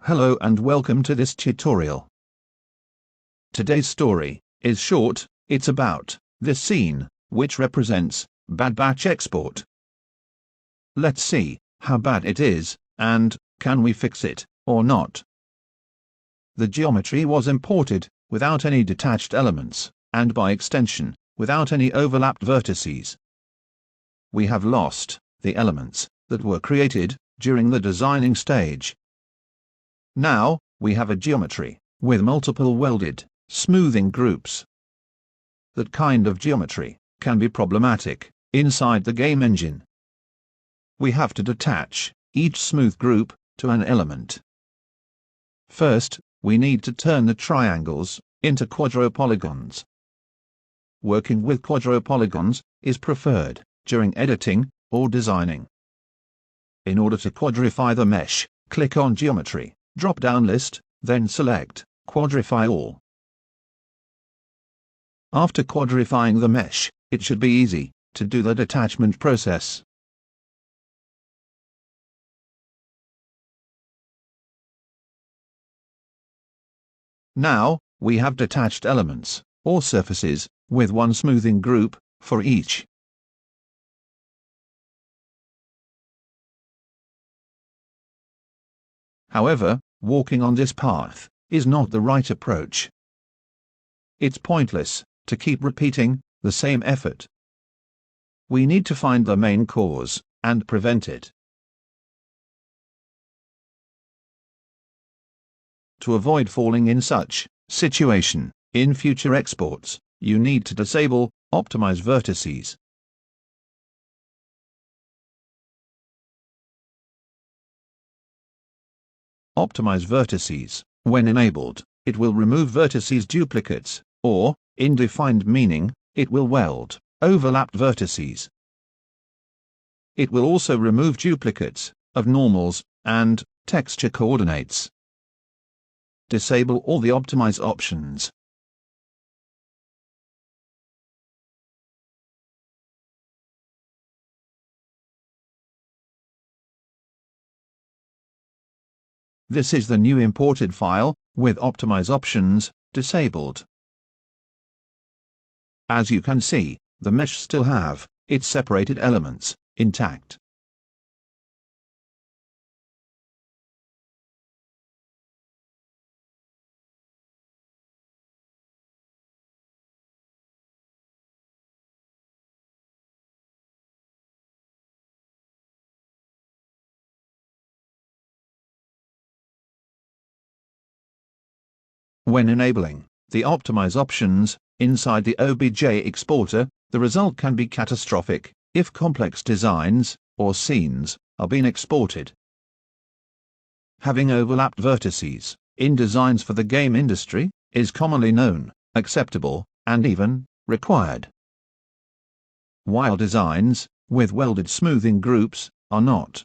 Hello and welcome to this tutorial. Today's story is short. It's about this scene, which represents bad batch export. Let's see how bad it is, and can we fix it or not. The geometry was imported without any detached elements, and by extension, without any overlapped vertices. We have lost the elements that were created during the designing stage. Now, we have a geometry with multiple welded, smoothing groups. That kind of geometry can be problematic inside the game engine. We have to detach each smooth group to an element. First, we need to turn the triangles into quadropolygons. Working with quadropolygons is preferred during editing or designing. In order to quadrify the mesh, click on Geometry drop-down list, then select Quadrify All. After quadrifying the mesh, it should be easy to do the detachment process. Now, we have detached elements, or surfaces, with one smoothing group for each. However, walking on this path is not the right approach. It's pointless to keep repeating the same effort. We need to find the main cause and prevent it. To avoid falling in such situation in future exports, you need to disable Optimize vertices. Optimize vertices. When enabled, it will remove vertices duplicates, or, in defined meaning, it will weld overlapped vertices. It will also remove duplicates of normals and texture coordinates. Disable all the Optimize options. This is the new imported file, with Optimize options disabled. As you can see, the mesh still have its separated elements intact. When enabling the Optimize options inside the OBJ exporter, the result can be catastrophic if complex designs or scenes are being exported. Having overlapped vertices in designs for the game industry is commonly known, acceptable, and even required. While designs with welded smoothing groups are not.